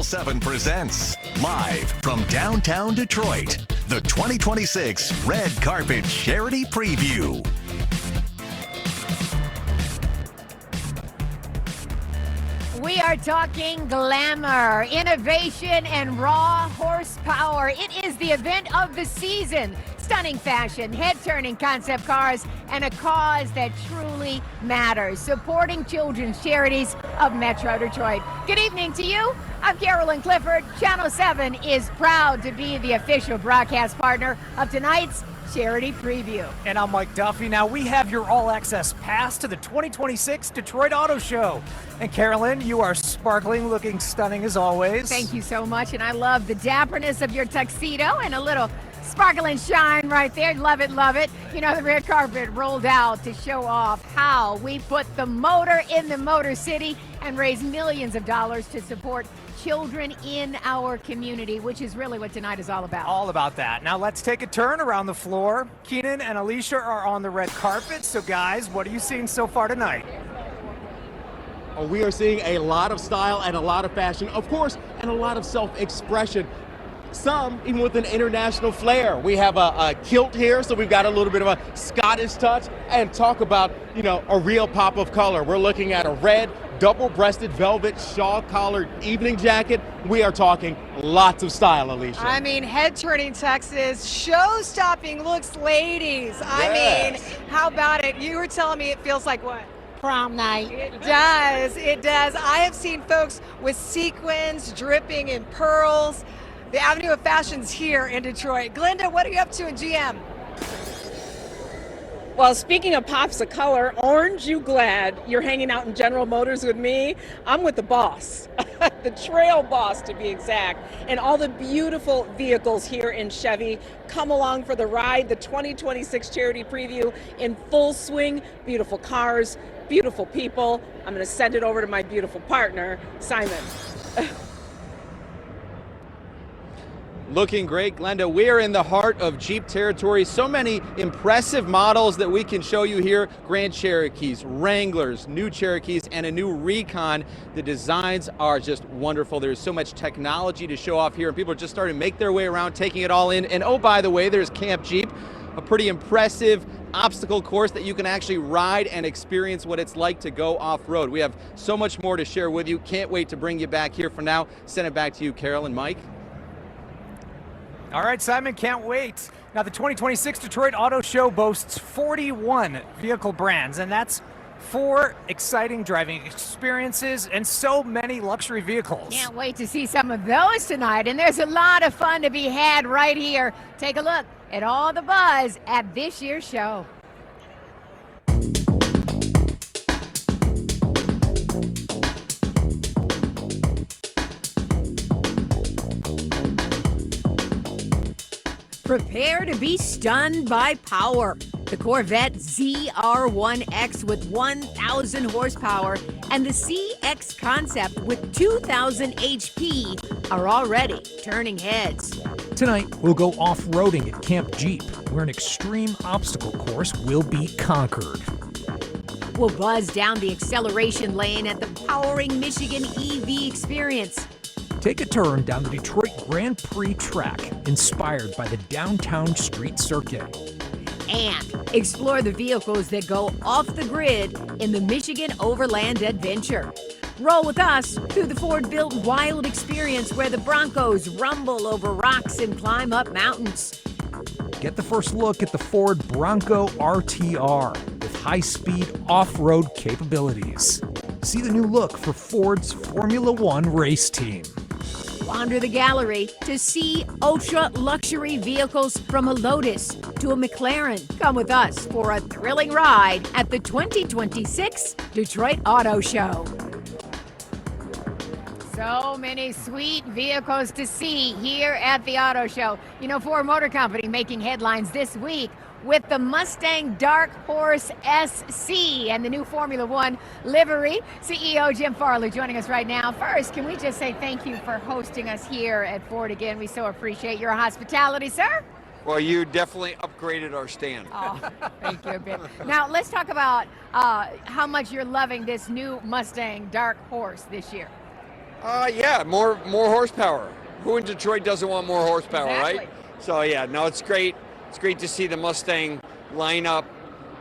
Channel 7 presents, live from downtown Detroit, the 2026 Red Carpet Charity Preview. We are talking glamour, innovation, and raw horsepower. It is the event of the season. Stunning fashion, head-turning concept cars, and a cause that truly matters. Supporting children's charities of Metro Detroit. Good evening to you. I'm Carolyn Clifford. Channel 7 is proud to be the official broadcast partner of tonight's Charity Preview. And I'm Mike Duffy. Now we have your all-access pass to the 2026 Detroit Auto Show. And Carolyn, you are sparkling, looking stunning as always. Thank you so much, and I love the dapperness of your tuxedo and a little sparkle and shine right there. Love it, love it. You know, the red carpet rolled out to show off how we put the motor in the Motor City and raise millions of dollars to support children in our community, which is really what tonight is all about. All about that. Now let's take a turn around the floor. Keenan and Alicia are on the red carpet. So guys, what are you seeing so far tonight? We are seeing a lot of style and a lot of fashion, of course, and a lot of self-expression. Some even with an international flair. We have a kilt here, so we've got a little bit of a Scottish touch. And talk about, you know, a real pop of color. We're looking at a red, double-breasted velvet shawl-collared evening jacket. We are talking lots of style, Alicia. I mean, head-turning Texas, show-stopping looks, ladies. Yes. I mean, how about it? You were telling me it feels like what? Prom night. It does, it does. I have seen folks with sequins dripping in pearls. The Avenue of Fashion's here in Detroit. Glenda, what are you up to in GM? Well, speaking of pops of color, aren't you glad you're hanging out in General Motors with me? I'm with the boss, the trail boss to be exact, and all the beautiful vehicles here in Chevy. Come along for the ride, the 2026 Charity Preview in full swing. Beautiful cars, beautiful people. I'm going to send it over to my beautiful partner, Simon. Looking great, Glenda. We're in the heart of Jeep territory. So many impressive models that we can show you here. Grand Cherokees, Wranglers, new Cherokees, and a new Recon. The designs are just wonderful. There's so much technology to show off here, and people are just starting to make their way around, taking it all in. And oh, by the way, there's Camp Jeep, a pretty impressive obstacle course that you can actually ride and experience what it's like to go off-road. We have so much more to share with you. Can't wait to bring you back here. For now, send it back to you, Carol and Mike. All right, Simon, can't wait. Now, the 2026 Detroit Auto Show boasts 41 vehicle brands, and that's 4 exciting driving experiences and so many luxury vehicles. Can't wait to see some of those tonight, and there's a lot of fun to be had right here. Take a look at all the buzz at this year's show. Prepare to be stunned by power. The Corvette ZR1X with 1,000 horsepower and the CX Concept with 2,000 HP are already turning heads. Tonight, we'll go off-roading at Camp Jeep, where an extreme obstacle course will be conquered. We'll buzz down the acceleration lane at the Powering Michigan EV Experience. Take a turn down the Detroit Grand Prix track, inspired by the downtown street circuit. And explore the vehicles that go off the grid in the Michigan Overland Adventure. Roll with us through the Ford-built Wild Experience where the Broncos rumble over rocks and climb up mountains. Get the first look at the Ford Bronco RTR with high-speed off-road capabilities. See the new look for Ford's Formula One race team. Wander the gallery to see ultra-luxury vehicles from a Lotus to a McLaren. Come with us for a thrilling ride at the 2026 Detroit Auto Show. So many sweet vehicles to see here at the Auto Show. You know, Ford Motor Company making headlines this week with the Mustang Dark Horse SC and the new Formula One livery. CEO Jim Farley joining us right now. First, can we just say thank you for hosting us here at Ford again? We so appreciate your hospitality, sir. Well, you definitely upgraded our stand. Oh, thank you a bit. Now, let's talk about how much you're loving this new Mustang Dark Horse this year. Yeah, more horsepower. Who in Detroit doesn't want more horsepower, Exactly. right? So yeah, no, it's great. It's great to see the Mustang lineup.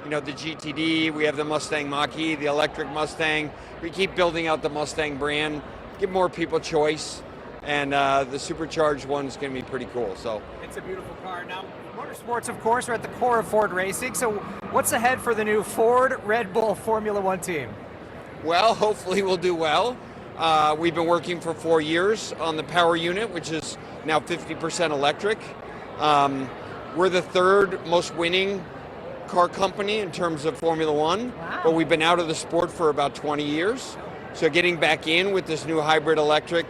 You know, the GTD, we have the Mustang Mach-E, the electric Mustang. We keep building out the Mustang brand, give more people choice, and the supercharged one's going to be pretty cool. So It's a beautiful car. Now, motorsports, of course, are at the core of Ford racing. So what's ahead for the new Ford Red Bull Formula One team? well, hopefully we'll do well. We've been working for 4 years on the power unit, which is now 50% electric. We're the third most winning car company in terms of Formula One, but we've been out of the sport for about 20 years. So getting back in with this new hybrid electric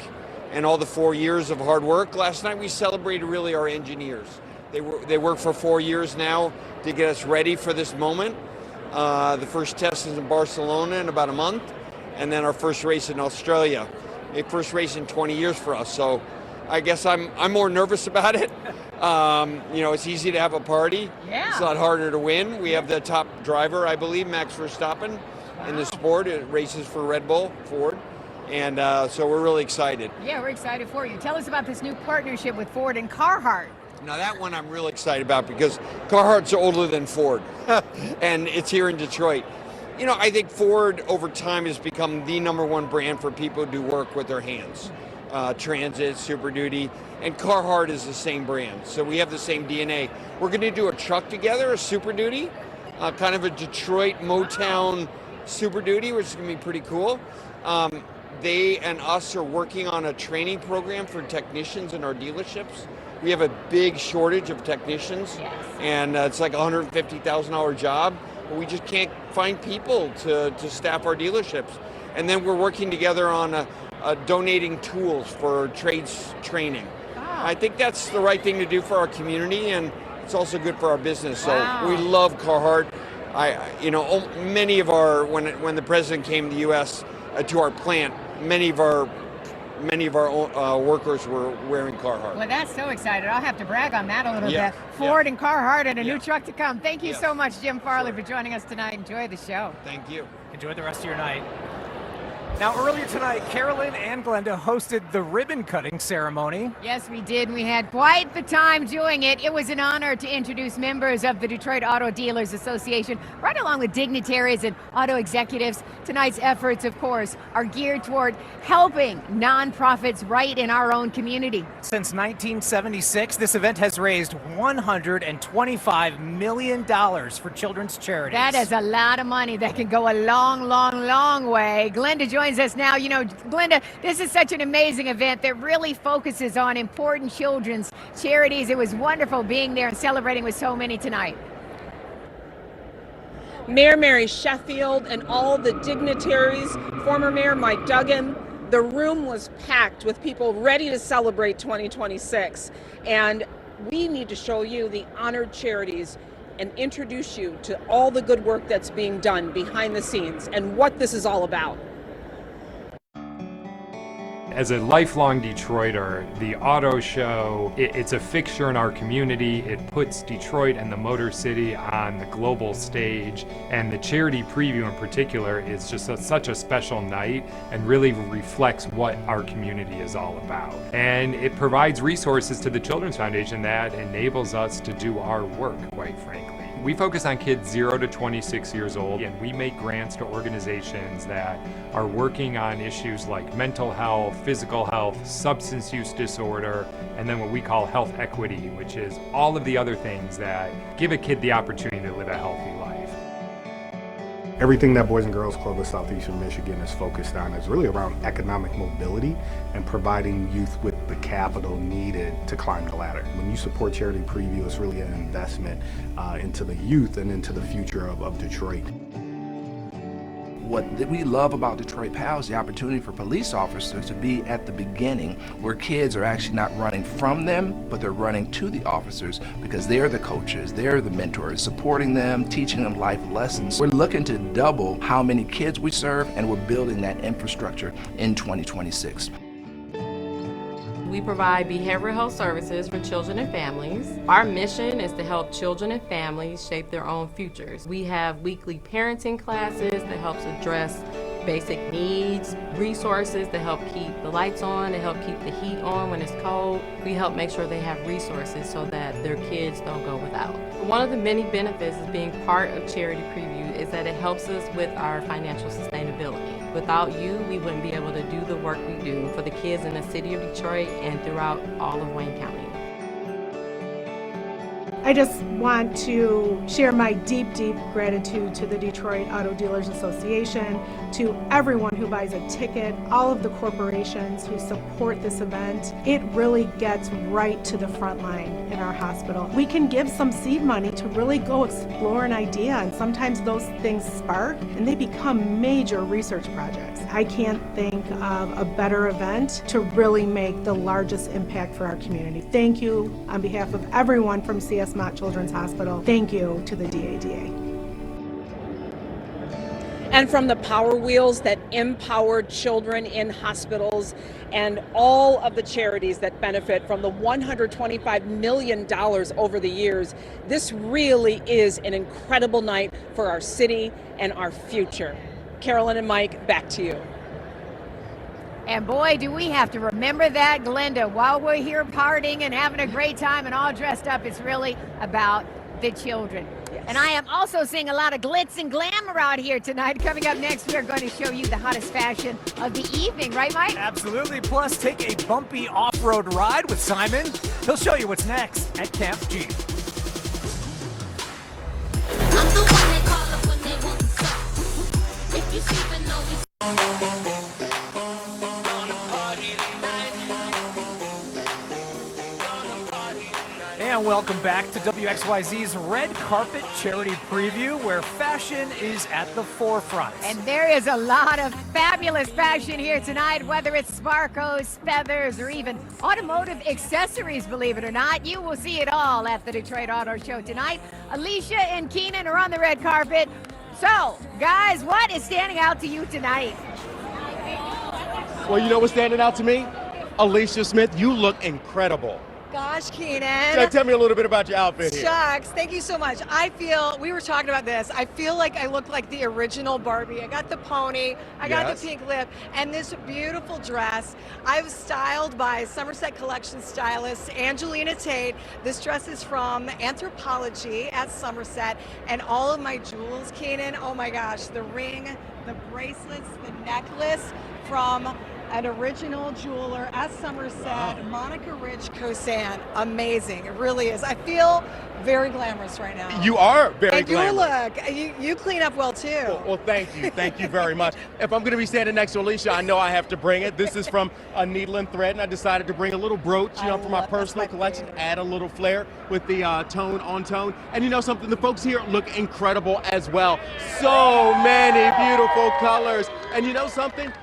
and all the 4 years of hard work. Last night we celebrated really our engineers. They worked for 4 years now to get us ready for this moment. The first test is in Barcelona in about a month, and then our first race in Australia. A first race in 20 years for us. So I guess I'm more nervous about it. You know, it's easy to have a party. Yeah. It's a lot harder to win. We have the top driver, I believe, Max Verstappen, in the sport. It races for Red Bull, Ford. And so we're really excited. Yeah, we're excited for you. Tell us about this new partnership with Ford and Carhartt. Now that one I'm really excited about because Carhartt's older than Ford, and it's here in Detroit. You know, I think Ford over time has become the #1 brand for people who do work with their hands. Transit, Super Duty, and Carhartt is the same brand. So we have the same DNA. We're going to do a truck together, a Super Duty, kind of a Detroit Motown Super Duty, which is going to be pretty cool. They and us are working on a training program for technicians in our dealerships. We have a big shortage of technicians, and it's like a $150,000 job, but we just can't find people to staff our dealerships. And then we're working together on donating tools for trades training. I think that's the right thing to do for our community, and it's also good for our business. So we love Carhartt. You know, many of our when the president came to the U.S. To our plant, many of our workers were wearing Carhartt. Well, that's so excited. I'll have to brag on that a little Yeah. bit. Ford and Carhartt and a new Yeah. truck to come. Thank you Yes. so much, Jim Farley, for joining us tonight. Enjoy the show. Thank you. Enjoy the rest of your night. Now, earlier tonight, Carolyn and Glenda hosted the ribbon cutting ceremony. Yes, we did. We had quite the time doing it. It was an honor to introduce members of the Detroit Auto Dealers Association, right along with dignitaries and auto executives. Tonight's efforts, of course, are geared toward helping nonprofits right in our own community. Since 1976, this event has raised $125 million for children's charities. That is a lot of money that can go a long, long, long way. Glenda joins us now. You know, Glenda, this is such an amazing event that really focuses on important children's charities. It was wonderful being there and celebrating with so many tonight. Mayor Mary Sheffield and all the dignitaries, former Mayor Mike Duggan, the room was packed with people ready to celebrate 2026. And we need to show you the honored charities and introduce you to all the good work that's being done behind the scenes and what this is all about. As a lifelong Detroiter, the auto show, it's a fixture in our community. It puts Detroit and the Motor City on the global stage, and the charity preview in particular is just such a special night and really reflects what our community is all about. And it provides resources to the Children's Foundation that enables us to do our work, quite frankly. We focus on kids 0 to 26 years old, and we make grants to organizations that are working on issues like mental health, physical health, substance use disorder, and then what we call health equity, which is all of the other things that give a kid the opportunity to live a healthy life. Everything that Boys and Girls Club of Southeastern Michigan is focused on is really around economic mobility and providing youth with the capital needed to climb the ladder. When you support Charity Preview, it's really an investment into the youth and into the future of Detroit. What we love about Detroit PAL is the opportunity for police officers to be at the beginning where kids are actually not running from them, but they're running to the officers because they're the coaches, they're the mentors, supporting them, teaching them life lessons. We're looking to double how many kids we serve, and we're building that infrastructure in 2026. We provide behavioral health services for children and families. Our mission is to help children and families shape their own futures. We have weekly parenting classes that helps address basic needs, resources to help keep the lights on, to help keep the heat on when it's cold. We help make sure they have resources so that their kids don't go without. One of the many benefits of being part of Charity Preview is that it helps us with our financial sustainability. Without you, we wouldn't be able to do the work we do for the kids in the city of Detroit and throughout all of Wayne County. I just want to share my deep, deep gratitude to the Detroit Auto Dealers Association, to everyone who buys a ticket, all of the corporations who support this event. It really gets right to the front line in our hospital. We can give some seed money to really go explore an idea, and sometimes those things spark and they become major research projects. I can't think of a better event to really make the largest impact for our community. Thank you on behalf of everyone from CS Mott Children's Hospital. Thank you to the DADA. And from the Power Wheels that empower children in hospitals and all of the charities that benefit from the $125 million over the years, this really is an incredible night for our city and our future. Carolyn and Mike, back to you. And boy, do we have to remember that, Glenda. While we're here partying and having a great time and all dressed up, it's really about the children. Yes. And I am also seeing a lot of glitz and glamour out here tonight. Coming up next, we are going to show you the hottest fashion of the evening. Right, Mike? Absolutely. Plus, take a bumpy off-road ride with Simon. He'll show you what's next at Camp Jeep. And welcome back to WXYZ's Red Carpet Charity Preview, where fashion is at the forefront. And there is a lot of fabulous fashion here tonight, whether it's sparkles, feathers, or even automotive accessories, believe it or not. You will see it all at the Detroit Auto Show tonight. Alicia and Keenan are on the red carpet. So, guys, what is standing out to you tonight? Well, you know what's standing out to me? Alicia Smith, you look incredible. Gosh, Keenan. Tell me a little bit about your outfit here. Shucks, thank you so much. I feel, we were talking about this, I feel like I look like the original Barbie. I got the pony, I got the pink lip, and this beautiful dress. I was styled by Somerset Collection stylist Angelina Tate. This dress is from Anthropology at Somerset, and all of my jewels, Keenan, oh my gosh, the ring, the bracelets, the necklace from an original jeweler at Somerset, Monica Rich Kosan. Amazing, it really is. I feel very glamorous right now. You are very glamorous. And you look, you clean up well too. Well, thank you very much. If I'm gonna be standing next to Alicia, I know I have to bring it. This is from a needle and thread, and I decided to bring a little brooch, for my personal collection, add a little flair with the tone on tone. And you know something, the folks here look incredible as well. So many beautiful colors. And you know something?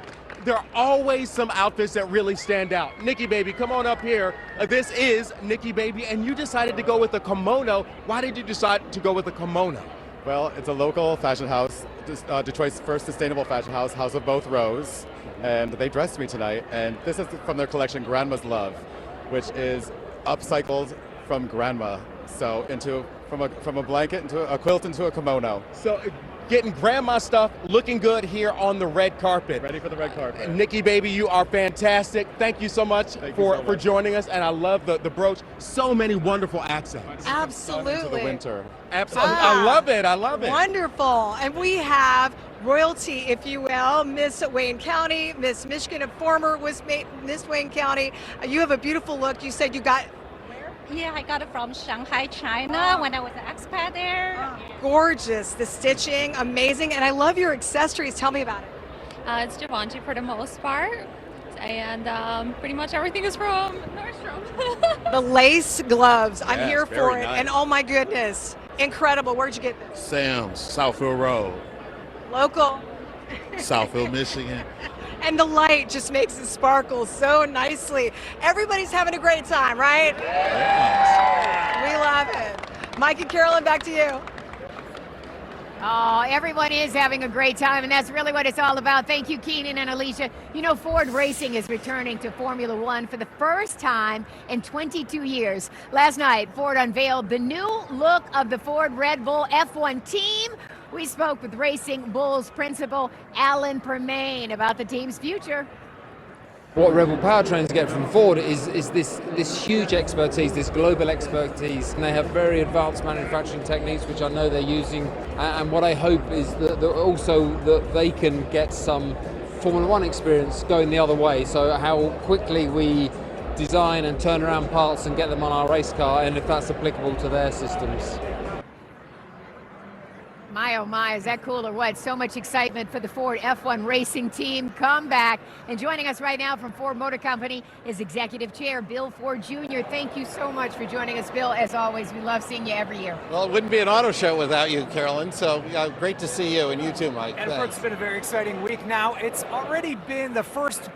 There are always some outfits that really stand out. Nikki Baby, come on up here. This is Nikki Baby, and you decided to go with a kimono. Why did you decide to go with a kimono? Well, it's a local fashion house, Detroit's first sustainable fashion house, House of Both Rows, and they dressed me tonight. And this is from their collection, Grandma's Love, which is upcycled from grandma. So from a blanket into a quilt into a kimono. So getting grandma stuff, looking good here on the red carpet. Ready for the red carpet. Nikki Baby, you are fantastic. Thank you so much for joining us, and I love the brooch. So many wonderful accents. Absolutely. Into the winter. Absolutely. I love it. I love it. Wonderful. And we have royalty, if you will, Miss Wayne County, Miss Michigan, a former was Miss Wayne County. You have a beautiful look. You said you got. Yeah, I got it from Shanghai, China when I was an expat there. Gorgeous. The stitching, amazing. And I love your accessories. Tell me about it. It's Givenchy for the most part. And pretty much everything is from Nordstrom. The lace gloves. I'm Yes, here for very it. nice. And oh my goodness. Incredible. Where'd you get this? Sam's, Southfield Road, Local. Southfield, Michigan. And the light just makes it sparkle so nicely. Everybody's having a great time, right? We love it. Mike and Carolyn, back to you. Oh, everyone is having a great time, and that's really what it's all about. Thank you, Keenan and Alicia. You know, Ford Racing is returning to Formula One for the first time in 22 years. Last night, Ford unveiled the new look of the Ford Red Bull F1 team We spoke with Racing Bulls principal Alan Permain about the team's future. What Rebel Powertrains get from Ford is this huge expertise, this global expertise, and they have very advanced manufacturing techniques, which I know they're using. And what I hope is that also that they can get some Formula One experience going the other way. So how quickly we design and turn around parts and get them on our race car, and if that's applicable to their systems. My, oh my, is that cool or what? So much excitement for the Ford F1 racing team comeback. And joining us right now from Ford Motor Company is Executive Chair Bill Ford Jr. Thank you so much for joining us, Bill. As always, we love seeing you every year. Well, it wouldn't be an auto show without you, Carolyn. So great to see you, and you too, Mike. And it's been a very exciting week now. It's already been the first.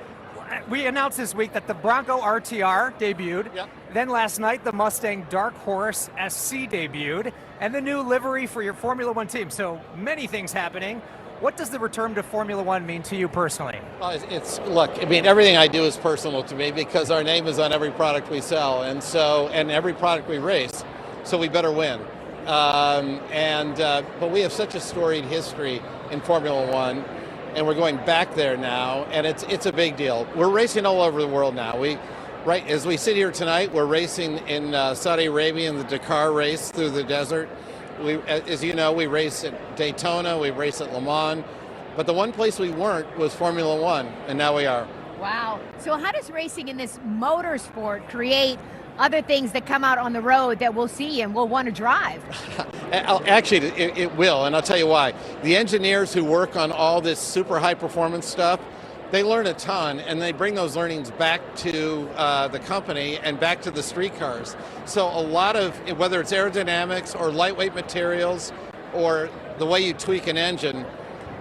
We announced this week that the Bronco RTR debuted. Yep. Then last night, the Mustang Dark Horse SC debuted, and the new livery for your Formula One team. So many things happening. What does the return to Formula One mean to you personally? Well, look, I mean, everything I do is personal to me because our name is on every product we sell, and every product we race. So we better win. But we have such a storied history in Formula One. And we're going back there now, and it's a big deal. We're racing all over the world now. Right as we sit here tonight, we're racing in Saudi Arabia in the Dakar race through the desert. As you know, we race at Daytona, we race at Le Mans, but the one place we weren't was Formula One, and now we are. Wow. So how does racing in this motorsport create other things that come out on the road that we'll see and we'll want to drive? Actually, it will, and I'll tell you why. The engineers who work on all this super high performance stuff, they learn a ton, and they bring those learnings back to the company and back to the street cars. So a lot of, whether it's aerodynamics or lightweight materials or the way you tweak an engine,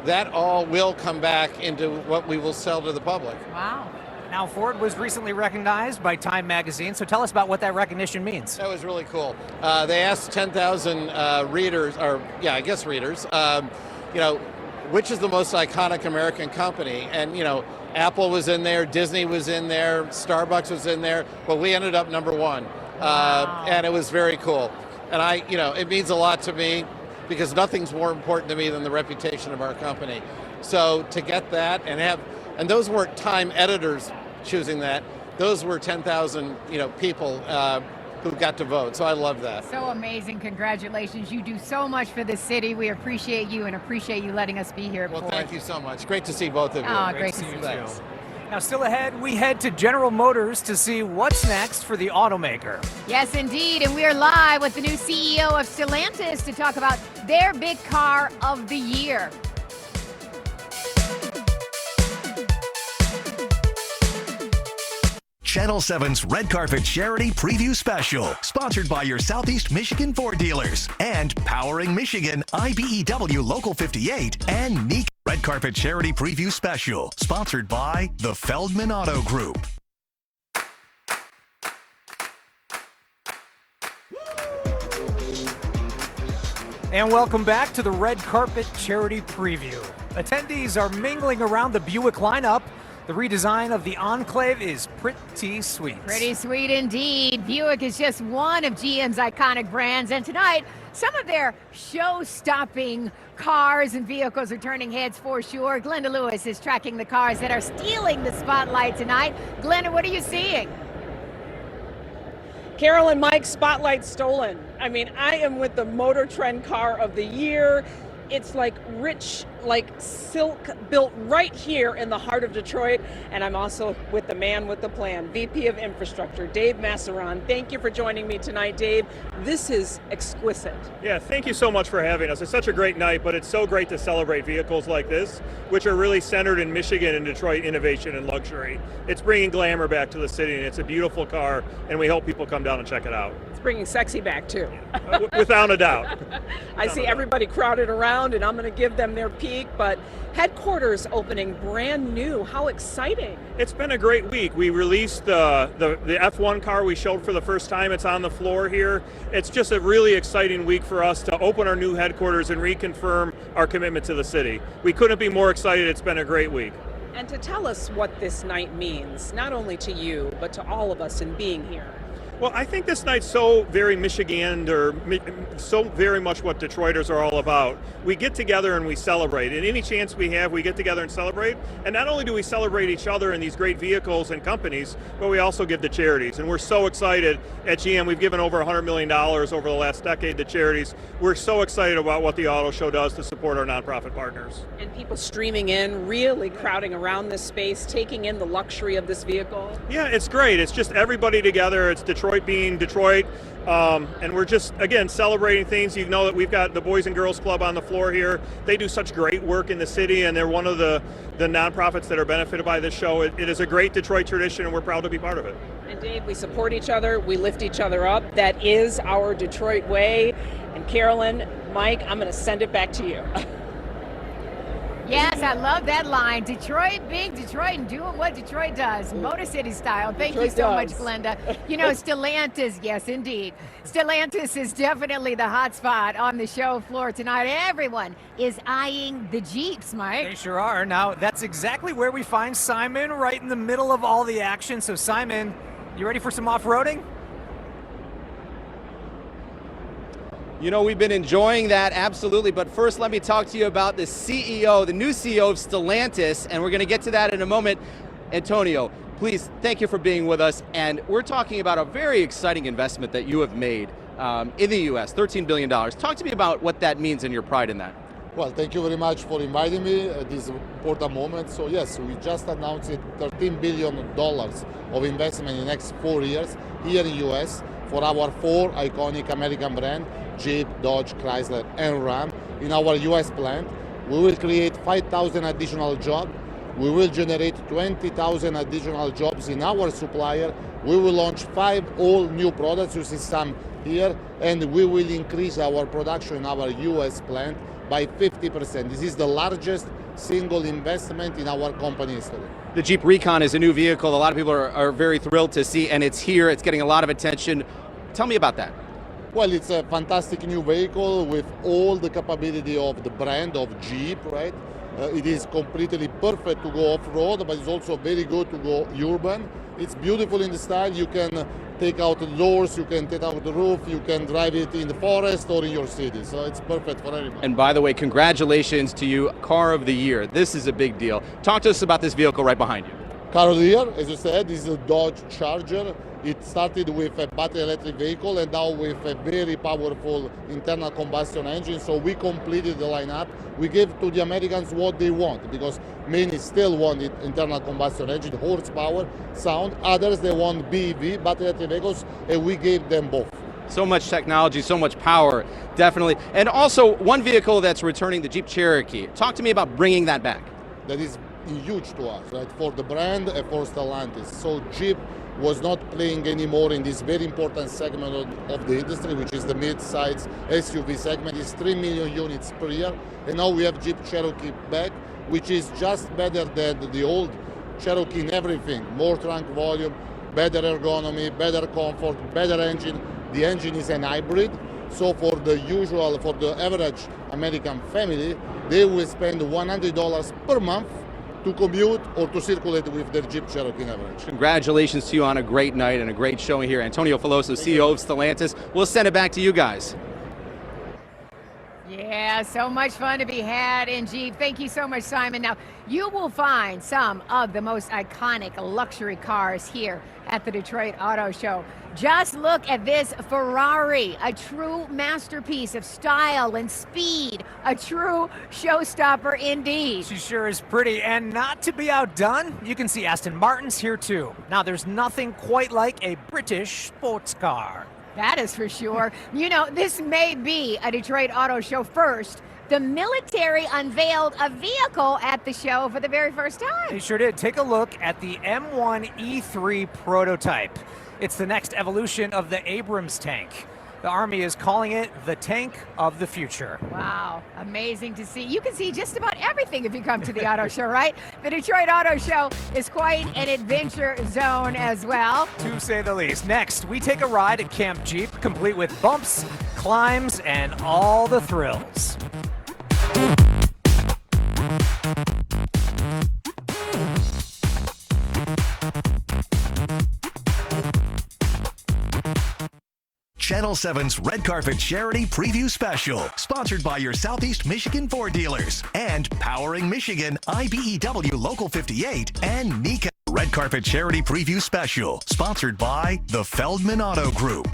that all will come back into what we will sell to the public. Wow. Now, Ford was recently recognized by Time Magazine, so tell us about what that recognition means. That was really cool. They asked 10,000 readers, which is the most iconic American company? And, Apple was in there, Disney was in there, Starbucks was in there, but we ended up number one. Wow. And it was very cool. And it means a lot to me because nothing's more important to me than the reputation of our company. So to get that and those weren't Time editors choosing that. Those were 10,000, people who got to vote. So I love that. So amazing. Congratulations. You do so much for the city. We appreciate you and appreciate you letting us be here. Well, thank you so much. Great to see both of you. Oh, great to see you Thanks. too. Now, still ahead, we head to General Motors to see what's next for the automaker. Yes, indeed. And we are live with the new CEO of Stellantis to talk about their big car of the year. Channel 7's Red Carpet Charity Preview Special, sponsored by your Southeast Michigan Ford dealers and Powering Michigan, IBEW Local 58, and Neek. Red Carpet Charity Preview Special, sponsored by the Feldman Auto Group. And welcome back to the Red Carpet Charity Preview. Attendees are mingling around the Buick lineup. The redesign of the Enclave is pretty sweet. Pretty sweet indeed. Buick is just one of GM's iconic brands, and tonight, some of their show-stopping cars and vehicles are turning heads for sure. Glenda Lewis is tracking the cars that are stealing the spotlight tonight. Glenda, what are you seeing? Carol and Mike, spotlight stolen. I mean, I am with the Motor Trend Car of the Year. It's like rich, like silk, built right here in the heart of Detroit. And I'm also with the man with the plan, VP of Infrastructure, Dave Masseron. Thank you for joining me tonight, Dave. This is exquisite. Yeah, thank you so much for having us. It's such a great night, but it's so great to celebrate vehicles like this, which are really centered in Michigan and Detroit innovation and luxury. It's bringing glamour back to the city, and it's a beautiful car, and we hope people come down and check it out. It's bringing sexy back, too. Without a doubt. I see everybody crowded around, and I'm going to give them their peek, but headquarters opening brand new. How exciting. It's been a great week. We released the F1 car we showed for the first time. It's on the floor here. It's just a really exciting week for us to open our new headquarters and reconfirm our commitment to the city. We couldn't be more excited. It's been a great week. And to tell us what this night means, not only to you, but to all of us in being here. Well, I think this night's so very Michigan, or so very much what Detroiters are all about. We get together and we celebrate. And any chance we have, we get together and celebrate. And not only do we celebrate each other in these great vehicles and companies, but we also give to charities. And we're so excited at GM. We've given over $100 million over the last decade to charities. We're so excited about what the auto show does to support our nonprofit partners. And people streaming in, really crowding around this space, taking in the luxury of this vehicle. Yeah, it's great. It's just everybody together. It's Detroit being Detroit, and we're just, again, celebrating things. You know that we've got the Boys and Girls Club on the floor here. They do such great work in the city, and they're one of the nonprofits that are benefited by this show. It is a great Detroit tradition, and we're proud to be part of it. And Dave, we support each other, we lift each other up. That is our Detroit way. And Carolyn, Mike, I'm going to send it back to you. Yes, I love that line. Detroit being Detroit and doing what Detroit does. Motor City style. Thank you so much, Glenda. You know, Stellantis, yes, indeed. Stellantis is definitely the hot spot on the show floor tonight. Everyone is eyeing the Jeeps, Mike. They sure are. Now, that's exactly where we find Simon, right in the middle of all the action. So, Simon, you ready for some off-roading? You know, we've been enjoying that, absolutely. But first, let me talk to you about the CEO, the new CEO of Stellantis, and we're going to get to that in a moment. Antonio, please, thank you for being with us. And we're talking about a very exciting investment that you have made in the U.S., $13 billion. Talk to me about what that means and your pride in that. Well, thank you very much for inviting me at this important moment. So yes, we just announced $13 billion of investment in the next 4 years here in the U.S. for our 4 iconic American brands, Jeep, Dodge, Chrysler, and Ram, in our U.S. plant. We will create 5,000 additional jobs. We will generate 20,000 additional jobs in our supplier. We will launch 5 all new products. You see some here, and we will increase our production in our U.S. plant by 50%. This is the largest single investment in our company history. The Jeep Recon is a new vehicle. A lot of people are very thrilled to see, and it's here. It's getting a lot of attention. Tell me about that. Well, it's a fantastic new vehicle with all the capability of the brand of Jeep, right? It is completely perfect to go off-road, but it's also very good to go urban. It's beautiful in the style. You can take out the doors, you can take out the roof, you can drive it in the forest or in your city. So it's perfect for everyone. And by the way, congratulations to you, Car of the Year. This is a big deal. Talk to us about this vehicle right behind you. Car of the Year, as you said, is a Dodge Charger. It started with a battery electric vehicle and now with a very powerful internal combustion engine. So we completed the lineup. We gave to the Americans what they want, because many still want it internal combustion engine, horsepower, sound. Others, they want BEV, battery electric vehicles, and we gave them both. So much technology, so much power, definitely. And also, one vehicle that's returning, the Jeep Cherokee. Talk to me about bringing that back. That is huge to us, right, for the brand and for Stellantis. So Jeep was not playing anymore in this very important segment of the industry, which is the mid-size SUV segment. It's 3 million units per year. And now we have Jeep Cherokee back, which is just better than the old Cherokee in everything. More trunk volume, better ergonomy, better comfort, better engine. The engine is an hybrid. So for the average American family, they will spend $100 per month to commute or to circulate with their Jeep Cherokee in average. Congratulations to you on a great night and a great showing here. Antonio Filoso, CEO of Stellantis. We'll send it back to you guys. Yeah, so much fun to be had in Jeep. Thank you so much, Simon. Now, you will find some of the most iconic luxury cars here at the Detroit Auto Show. Just look at this Ferrari, a true masterpiece of style and speed, a true showstopper indeed. She sure is pretty, and not to be outdone, you can see Aston Martin's here too. Now, there's nothing quite like a British sports car. That is for sure. You know, this may be a Detroit Auto Show first. The military unveiled a vehicle at the show for the very first time. They sure did. Take a look at the M1E3 prototype. It's the next evolution of the Abrams tank. The Army is calling it the tank of the future. Wow, amazing to see. You can see just about everything if you come to the auto show, right? The Detroit Auto Show is quite an adventure zone as well, to say the least. Next, we take a ride at Camp Jeep, complete with bumps, climbs, and all the thrills. Channel 7's Red Carpet Charity Preview Special, sponsored by your Southeast Michigan Ford dealers and Powering Michigan, IBEW Local 58, and NECA. Red Carpet Charity Preview Special, sponsored by the Feldman Auto Group.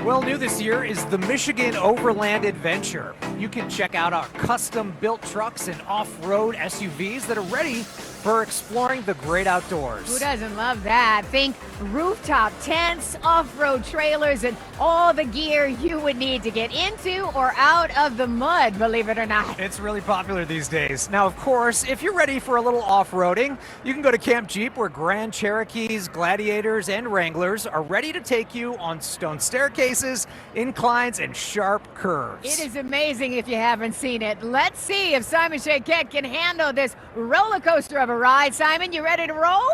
Well, new this year is the Michigan Overland Adventure. You can check out our custom-built trucks and off-road SUVs that are ready for exploring the great outdoors. Who doesn't love that? Think rooftop tents, off-road trailers, and all the gear you would need to get into or out of the mud, believe it or not. It's really popular these days. Now, of course, if you're ready for a little off-roading, you can go to Camp Jeep, where Grand Cherokees, Gladiators, and Wranglers are ready to take you on stone staircases, inclines, and sharp curves. It is amazing if you haven't seen it. Let's see if Simon Shaquette can handle this roller coaster of a ride. Simon, you ready to roll?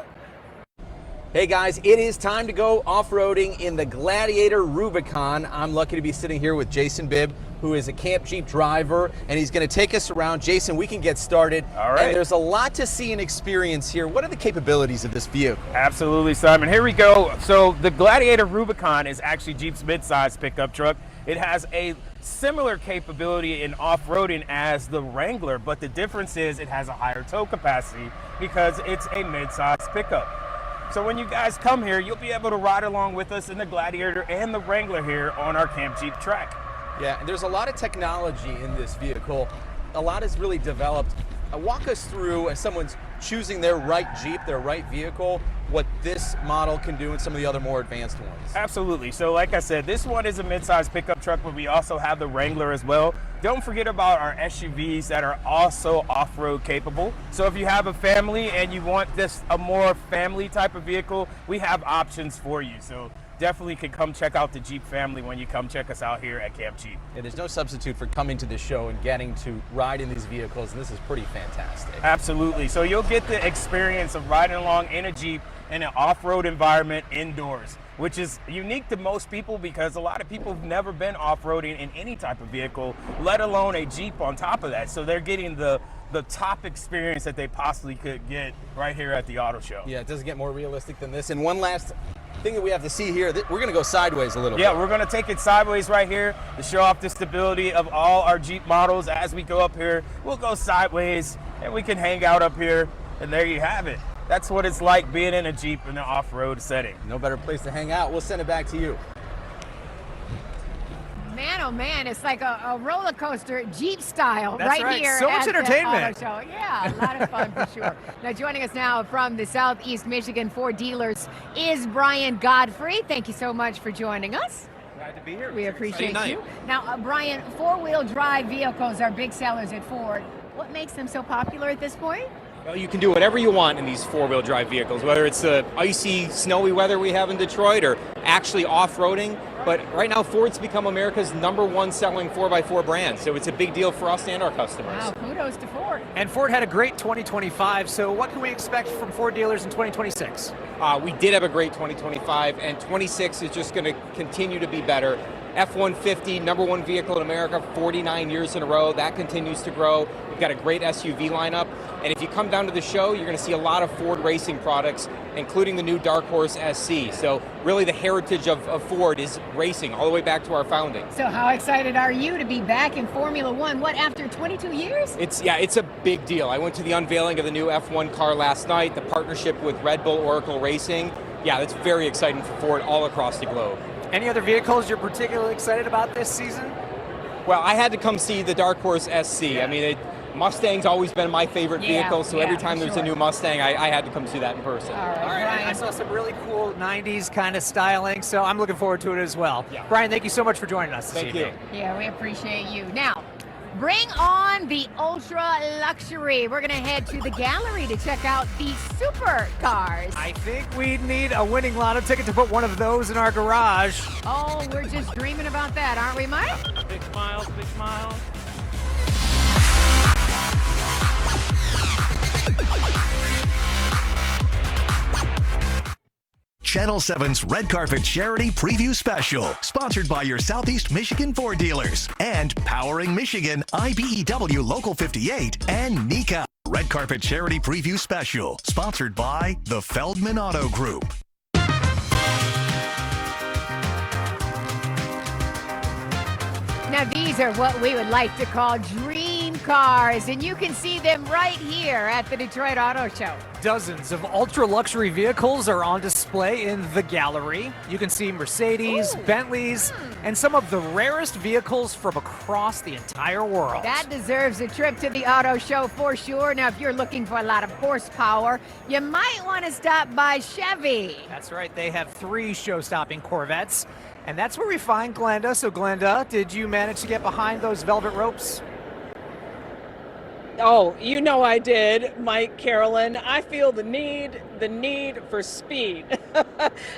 Hey guys, it is time to go off-roading in the Gladiator Rubicon. I'm lucky to be sitting here with Jason Bibb, who is a Camp Jeep driver, and he's going to take us around. Jason, we can get started. All right. And there's a lot to see and experience here. What are the capabilities of this vehicle? Absolutely, Simon. Here we go. So the Gladiator Rubicon is actually Jeep's midsize pickup truck. It has a similar capability in off-roading as the Wrangler, but the difference is it has a higher tow capacity because it's a midsize pickup. So when you guys come here, you'll be able to ride along with us in the Gladiator and the Wrangler here on our Camp Jeep track. Yeah, and there's a lot of technology in this vehicle. A lot is really developed. Walk us through, as someone's choosing their right Jeep, their right vehicle, what this model can do and some of the other more advanced ones. Absolutely. So like I said, this one is a midsize pickup truck, but we also have the Wrangler as well. Don't forget about our SUVs that are also off-road capable. So if you have a family and you want this a more family type of vehicle, we have options for you. So definitely can come check out the Jeep family when you come check us out here at Camp Jeep. Yeah, there's no substitute for coming to this show and getting to ride in these vehicles, and this is pretty fantastic. Absolutely. So you'll get the experience of riding along in a Jeep in an off-road environment indoors, which is unique to most people because a lot of people have never been off-roading in any type of vehicle, let alone a Jeep on top of that. So they're getting the top experience that they possibly could get right here at the auto show. Yeah, it doesn't get more realistic than this. And one last thing that we have to see here, we're going to go sideways a little bit. Yeah, we're going to take it sideways right here to show off the stability of all our Jeep models. As we go up here, we'll go sideways and we can hang out up here, and there you have it. That's what it's like being in a Jeep in an off-road setting. No better place to hang out. We'll send it back to you. Man, oh man, it's like a roller coaster Jeep style. That's right Here so much at entertainment. the auto show. Yeah, a lot of fun for sure. Now joining us now from the Southeast Michigan Ford dealers is Brian Godfrey. Thank you so much for joining us. Glad to be here. We appreciate Night. you. Now, Brian, four-wheel drive vehicles are big sellers at Ford. What makes them so popular at this point? Well, you can do whatever you want in these four-wheel drive vehicles, whether it's the icy, snowy weather we have in Detroit or actually off-roading. But right now, Ford's become America's #1 selling 4x4 brand, so it's a big deal for us and our customers. Wow, kudos to Ford. And Ford had a great 2025, so what can we expect from Ford dealers in 2026? We did have a great 2025, and 26 is just going to continue to be better. F-150, #1 vehicle in America, 49 years in a row. That continues to grow. We've got a great SUV lineup. And if you come down to the show, you're going to see a lot of Ford racing products, including the new Dark Horse SC. So really the heritage of Ford is racing all the way back to our founding. So how excited are you to be back in Formula One? What, after 22 years? It's a big deal. I went to the unveiling of the new F1 car last night, the partnership with Red Bull Oracle Racing. Yeah, that's very exciting for Ford all across the globe. Any other vehicles you're particularly excited about this season? Well, I had to come see the Dark Horse SC. I mean, Mustang's always been my favorite vehicle, so every time there's a new Mustang, I had to come see that in person. All right. I saw some really cool 90s kind of styling, so I'm looking forward to it as well. Yeah. Brian, thank you so much for joining us this evening. Yeah, we appreciate you. Now, bring on the ultra luxury. We're going to head to the gallery to check out the Supercars. I think we'd need a winning lotto ticket to put one of those in our garage. Oh, we're just dreaming about that, aren't we, Mike? Big smiles, big smiles. Channel 7's Red Carpet Charity Preview Special, sponsored by your Southeast Michigan Ford dealers and Powering Michigan, IBEW Local 58, and NECA. Red Carpet Charity Preview Special, sponsored by the Feldman Auto Group. Now, these are what we would like to call dream cars, and you can see them right here at the Detroit Auto Show. Dozens of ultra-luxury vehicles are on display in the gallery. You can see Mercedes, Bentleys, and some of the rarest vehicles from across the entire world. That deserves a trip to the auto show for sure. Now, if you're looking for a lot of horsepower, you might want to stop by Chevy. That's right. They have 3 show-stopping Corvettes, and that's where we find Glenda. So, Glenda, did you manage to get behind those velvet ropes? Oh, you know I did, Mike, Carolyn. I feel the need for speed.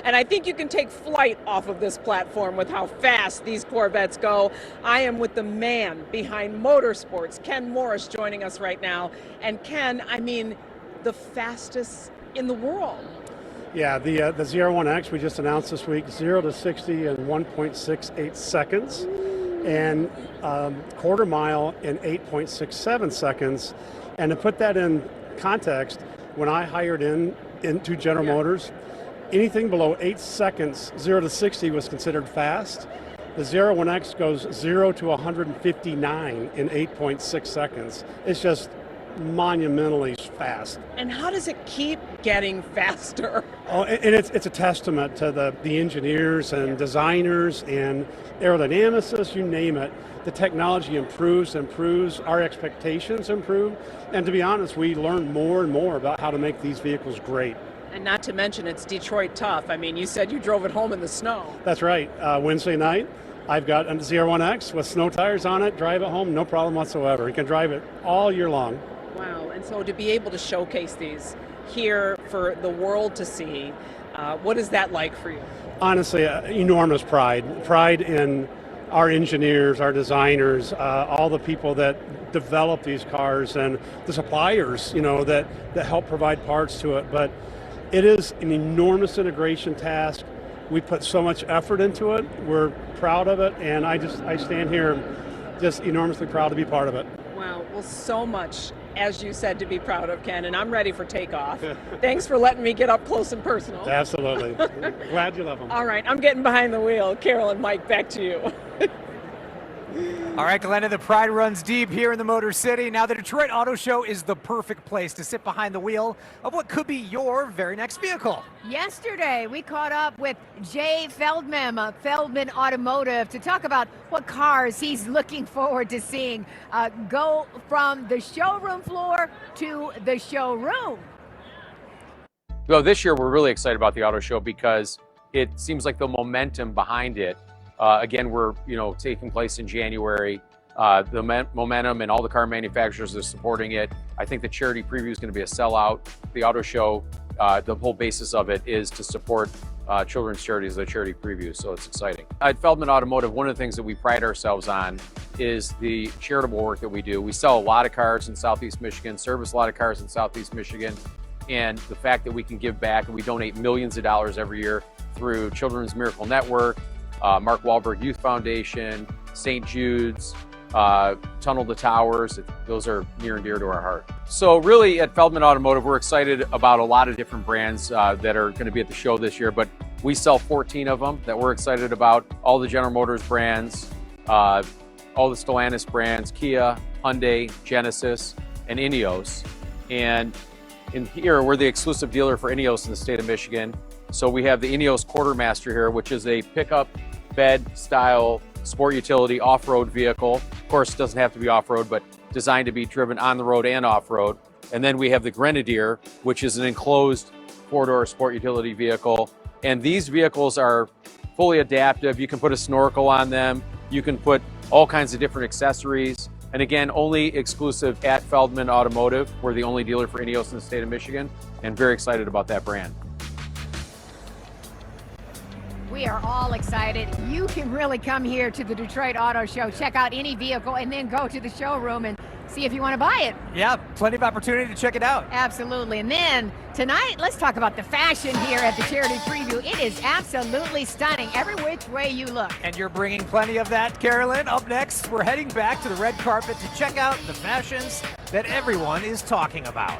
And I think you can take flight off of this platform with how fast these Corvettes go. I am with the man behind motorsports, Ken Morris, joining us right now. And Ken, I mean, the fastest in the world. Yeah, the ZR1X we just announced this week, 0 to 60 in 1.68 seconds. And quarter mile in 8.67 seconds. And to put that in context, when I hired into General Motors, anything below 8 seconds, 0 to 60 was considered fast. The ZR1X goes 0 to 159 in 8.6 seconds. It's just monumentally fast. And how does it keep getting faster? Oh, and it's a testament to the engineers and designers and aerodynamicists, you name it. The technology improves, our expectations improve, and to be honest, we learn more and more about how to make these vehicles great. And not to mention, it's Detroit tough. I mean, you said you drove it home in the snow. That's right. Wednesday night, I've got a ZR1X with snow tires on it, drive it home, no problem whatsoever. You can drive it all year long. Wow, and so to be able to showcase these here for the world to see, what is that like for you? Honestly, enormous pride. Pride in our engineers, our designers, all the people that develop these cars and the suppliers, that help provide parts to it. But it is an enormous integration task. We put so much effort into it. We're proud of it, and I stand here just enormously proud to be part of it. Wow, well, so much, as you said, to be proud of, Ken, and I'm ready for takeoff. Thanks for letting me get up close and personal. Absolutely. Glad you love them. All right, I'm getting behind the wheel. Carol and Mike, back to you. All right, Glenda, the pride runs deep here in the Motor City. Now, the Detroit Auto Show is the perfect place to sit behind the wheel of what could be your very next vehicle. Yesterday, we caught up with Jay Feldman of Feldman Automotive to talk about what cars he's looking forward to seeing go from the showroom floor to the showroom. Well, this year we're really excited about the auto show because it seems like the momentum behind it. Again, we're taking place in January. The momentum and all the car manufacturers are supporting it. I think the charity preview is going to be a sellout. The auto show, the whole basis of it is to support children's charities, the charity preview, so it's exciting. At Feldman Automotive, one of the things that we pride ourselves on is the charitable work that we do. We sell a lot of cars in Southeast Michigan, service a lot of cars in Southeast Michigan, and the fact that we can give back and we donate millions of dollars every year through Children's Miracle Network, Mark Wahlberg Youth Foundation, St. Jude's, Tunnel to Towers. Those are near and dear to our heart. So really at Feldman Automotive, we're excited about a lot of different brands that are going to be at the show this year, but we sell 14 of them that we're excited about. All the General Motors brands, all the Stellantis brands, Kia, Hyundai, Genesis, and Ineos. And in here, we're the exclusive dealer for Ineos in the state of Michigan. So we have the Ineos Quartermaster here, which is a pickup bed style sport utility off-road vehicle. Of course, it doesn't have to be off-road, but designed to be driven on the road and off-road. And then we have the Grenadier, which is an enclosed four-door sport utility vehicle. And these vehicles are fully adaptive. You can put a snorkel on them. You can put all kinds of different accessories. And again, only exclusive at Feldman Automotive. We're the only dealer for Ineos in the state of Michigan, and very excited about that brand. We are all excited. You can really come here to the Detroit Auto Show, check out any vehicle, and then go to the showroom and see if you want to buy it. Yeah, plenty of opportunity to check it out. Absolutely. And then tonight, let's talk about the fashion here at the Charity Preview. It is absolutely stunning every which way you look. And you're bringing plenty of that, Carolyn. Up next, we're heading back to the red carpet to check out the fashions that everyone is talking about.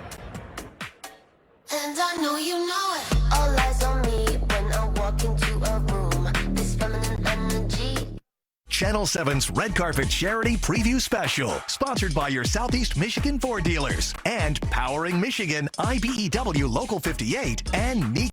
And I know you know it. All eyes on me when I walk into a room. This feminine energy. Channel 7's Red Carpet Charity Preview Special, sponsored by your Southeast Michigan Ford dealers and Powering Michigan, IBEW Local 58, and Neat.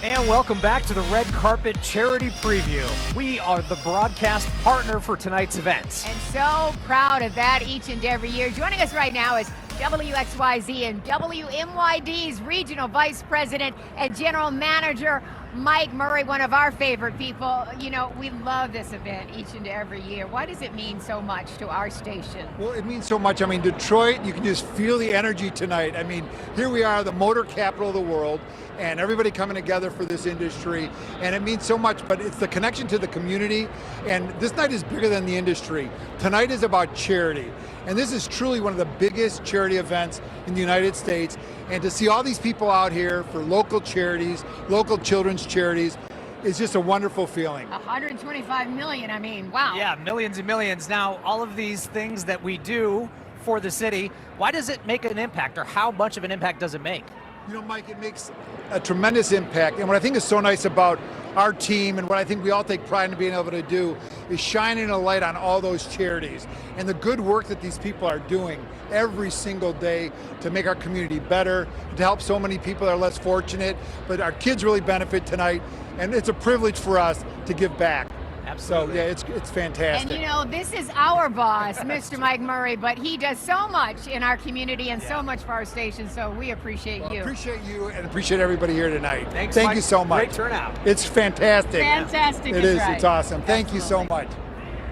And welcome back to the Red Carpet Charity Preview. We are the broadcast partner for tonight's event. And so proud of that each and every year. Joining us right now is WXYZ and WMYD's Regional Vice President and General Manager, Mike Murray, one of our favorite people. You know, we love this event each and every year. Why does it mean so much to our station? Well, it means so much. I mean, Detroit, you can just feel the energy tonight. I mean, here we are, the motor capital of the world, and everybody coming together for this industry, and it means so much, but it's the connection to the community, and this night is bigger than the industry. Tonight is about charity, and this is truly one of the biggest charity events in the United States, and to see all these people out here for local charities, local children's charities, is just a wonderful feeling. 125 million, I mean, wow. Yeah, millions and millions. Now, all of these things that we do for the city, why does it make an impact, or how much of an impact does it make? You know, Mike, it makes a tremendous impact. And what I think is so nice about our team, and what I think we all take pride in being able to do, is shining a light on all those charities and the good work that these people are doing every single day to make our community better, to help so many people that are less fortunate. But our kids really benefit tonight, and it's a privilege for us to give back. Absolutely. So, yeah, it's fantastic. And you know, this is our boss, Mr. Mike Murray, but he does so much in our community and so much for our station, so we appreciate you. Appreciate you and appreciate everybody here tonight. Thanks, Thank Mike. you so much. Great turnout. It's fantastic. Fantastic. It is. It's awesome. Thank you so much.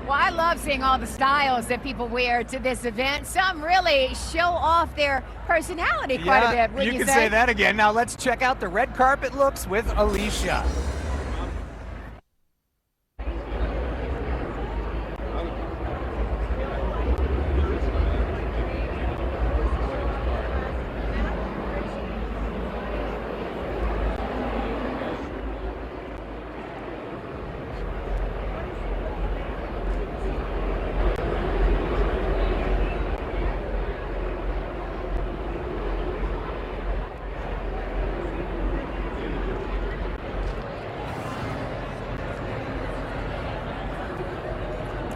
Well, I love seeing all the styles that people wear to this event. Some really show off their personality quite a bit, wouldn't you you can say that again. Now let's check out the red carpet looks with Alicia.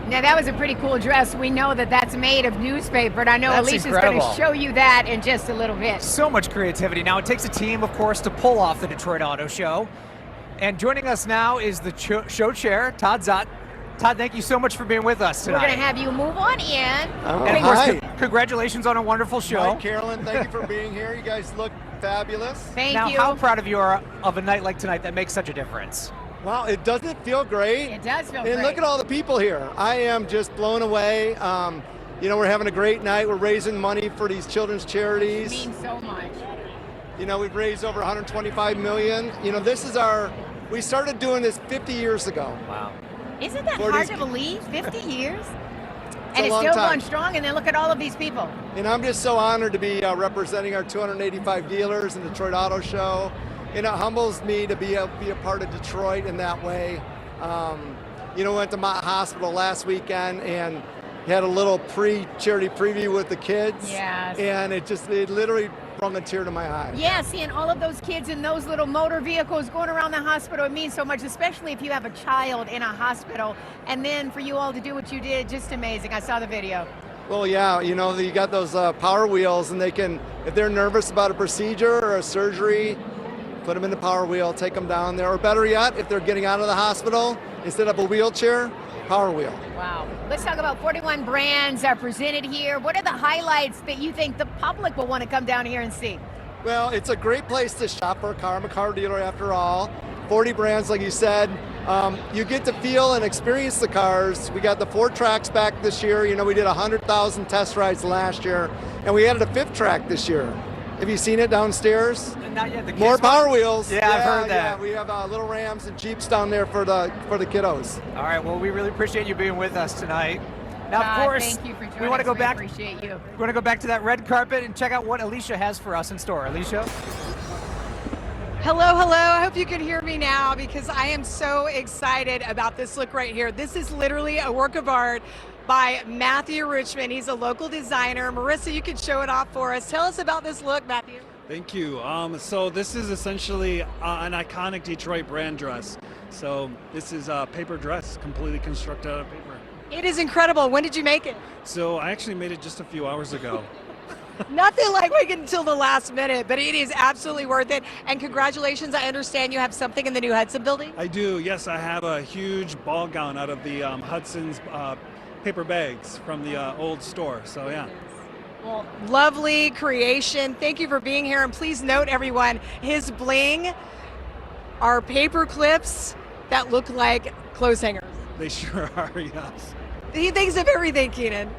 Now, that was a pretty cool dress. We know that that's made of newspaper, and I know That's Alicia's going incredible. to show you that in just a little bit. So much creativity. Now, it takes a team, of course, to pull off the Detroit Auto Show. And joining us now is the show chair, Todd Zott. Todd, thank you so much for being with us tonight. We're going to have you move on in. And of course, congratulations on a wonderful show. Mike, Carolyn, thank you for being here. You guys look fabulous. Thank now, you. how proud of you are of a night like tonight that makes such a difference? Well, it doesn't feel great. It does feel and great. look at all the people here. I am just blown away. You know, we're having a great night. We're raising money for these children's charities. It means so much. You know, we've raised over 125 million. You know, this is we started doing this 50 years ago. Wow. Isn't that For hard these- to believe? 50 years? a And it's long still time. going strong, and then look at all of these people. And I'm just so honored to be representing our 285 dealers in the Detroit Auto Show. And it humbles me to be a part of Detroit in that way. You know, went to Mott Hospital last weekend and had a little charity preview with the kids. Yes. And it literally brought a tear to my eye. Yeah, seeing all of those kids in those little motor vehicles going around the hospital, it means so much, especially if you have a child in a hospital. And then for you all to do what you did, just amazing. I saw the video. Well, yeah, you know, you got those power wheels, and they can, if they're nervous about a procedure or a surgery, put them in the power wheel, take them down there. Or better yet, if they're getting out of the hospital, instead of a wheelchair, power wheel. Wow. Let's talk about 41 brands are presented here. What are the highlights that you think the public will want to come down here and see? Well, it's a great place to shop for a car. I'm a car dealer after all. 40 brands, like you said. You get to feel and experience the cars. We got the 4 tracks back this year. You know, we did 100,000 test rides last year, and we added a 5th track this year. Have you seen it downstairs? Not yet. More Power Wheels. Yeah, I've heard that. Yeah, we have little Rams and Jeeps down there for the kiddos. All right. Well, we really appreciate you being with us tonight. Now, of course, thank you for joining we want to go us. back. We appreciate you. We want to go back to that red carpet and check out what Alicia has for us in store. Alicia. Hello, hello. I hope you can hear me now because I am so excited about this look right here. This is literally a work of art by Matthew Richmond. He's a local designer. Marissa, you can show it off for us. Tell us about this look, Matthew. Thank you. So this is essentially an iconic Detroit brand dress. So this is a paper dress, completely constructed out of paper. It is incredible. When did you make it? So I actually made it just a few hours ago. Nothing like waiting until the last minute, but it is absolutely worth it. And congratulations, I understand you have something in the new Hudson building? I do, yes. I have a huge ball gown out of the Hudson's paper bags from the old store, so yeah. Well, lovely creation. Thank you for being here. And please note, everyone, his bling are paper clips that look like clothes hangers. They sure are, yes. He thinks of everything, Keenan.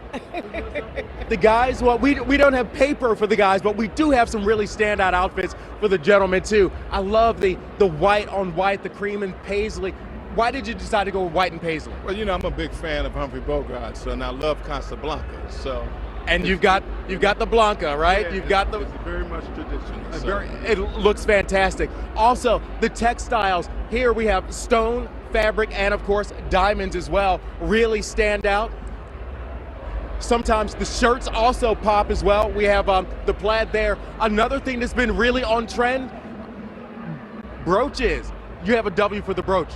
The guys, well, we don't have paper for the guys, but we do have some really standout outfits for the gentlemen too. I love the white on white, the cream and paisley. Why did you decide to go with white and paisley? Well, you know, I'm a big fan of Humphrey Bogart, so and I love Casablanca. So. And you've got the Blanca, right? Yeah, you've got the. It's very much traditional. So. It looks fantastic. Also, the textiles here we have stone, fabric, and of course diamonds as well. Really stand out. Sometimes the shirts also pop as well. We have the plaid there. Another thing that's been really on trend: brooches. You have a W for the brooch.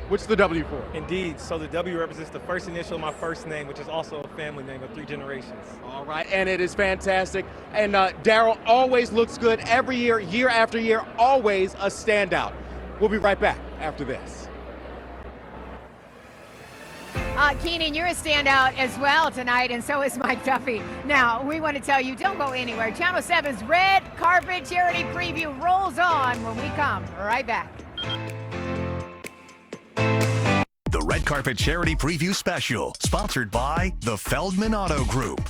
What's the W for? Indeed. So the W represents the first initial of my first name, which is also a family name of 3 generations. All right, and it is fantastic. And Daryl always looks good every year, year after year, always a standout. We'll be right back after this. Keenan, you're a standout as well tonight, and so is Mike Duffy. Now, we want to tell you, don't go anywhere. Channel 7's Red Carpet Charity Preview rolls on when we come right back. The Red Carpet Charity Preview Special, sponsored by the Feldman Auto Group.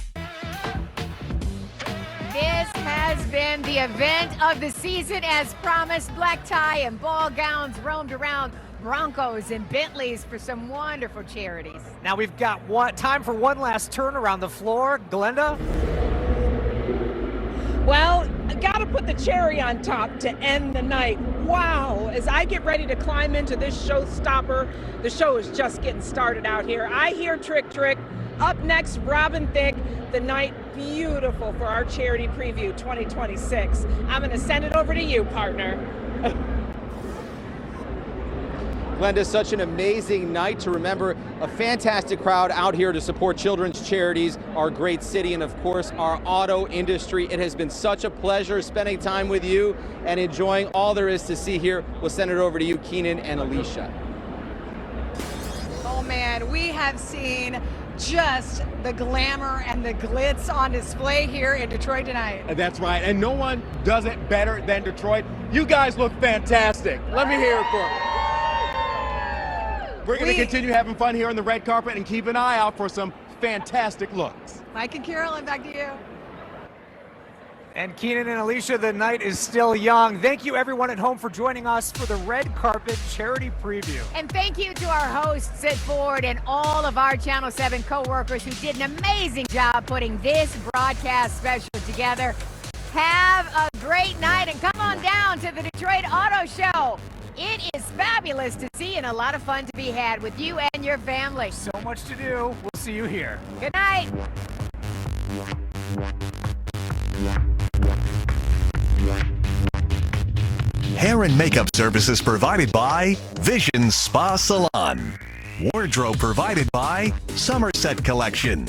This has been the event of the season as promised. Black tie and ball gowns roamed around Broncos and Bentleys for some wonderful charities. Now we've got time for one last turn around the floor. Glenda? Well, I gotta put the cherry on top to end the night. Wow, as I get ready to climb into this showstopper, the show is just getting started out here. I hear Trick Trick. Up next, Robin Thicke. The night beautiful for our charity preview 2026. I'm gonna send it over to you, partner. Glenda, such an amazing night to remember. A fantastic crowd out here to support children's charities, our great city, and of course our auto industry. It has been such a pleasure spending time with you and enjoying all there is to see here. We'll send it over to you, Keenan and Alicia. Oh man, we have seen just the glamour and the glitz on display here in Detroit tonight. That's right, and no one does it better than Detroit. You guys look fantastic. Let me hear it for you. We're going to continue having fun here on the red carpet and keep an eye out for some fantastic looks. Mike and Carolyn, back to you. And Keenan and Alicia, the night is still young. Thank you everyone at home for joining us for the Red Carpet Charity Preview. And thank you to our hosts at Ford and all of our Channel 7 co-workers who did an amazing job putting this broadcast special together. Have a great night and come on down to the Detroit Auto Show. It is fabulous to see and a lot of fun to be had with you and your family. So much to do. We'll see you here. Good night. Hair and makeup services provided by Vision Spa Salon. Wardrobe provided by Somerset Collection.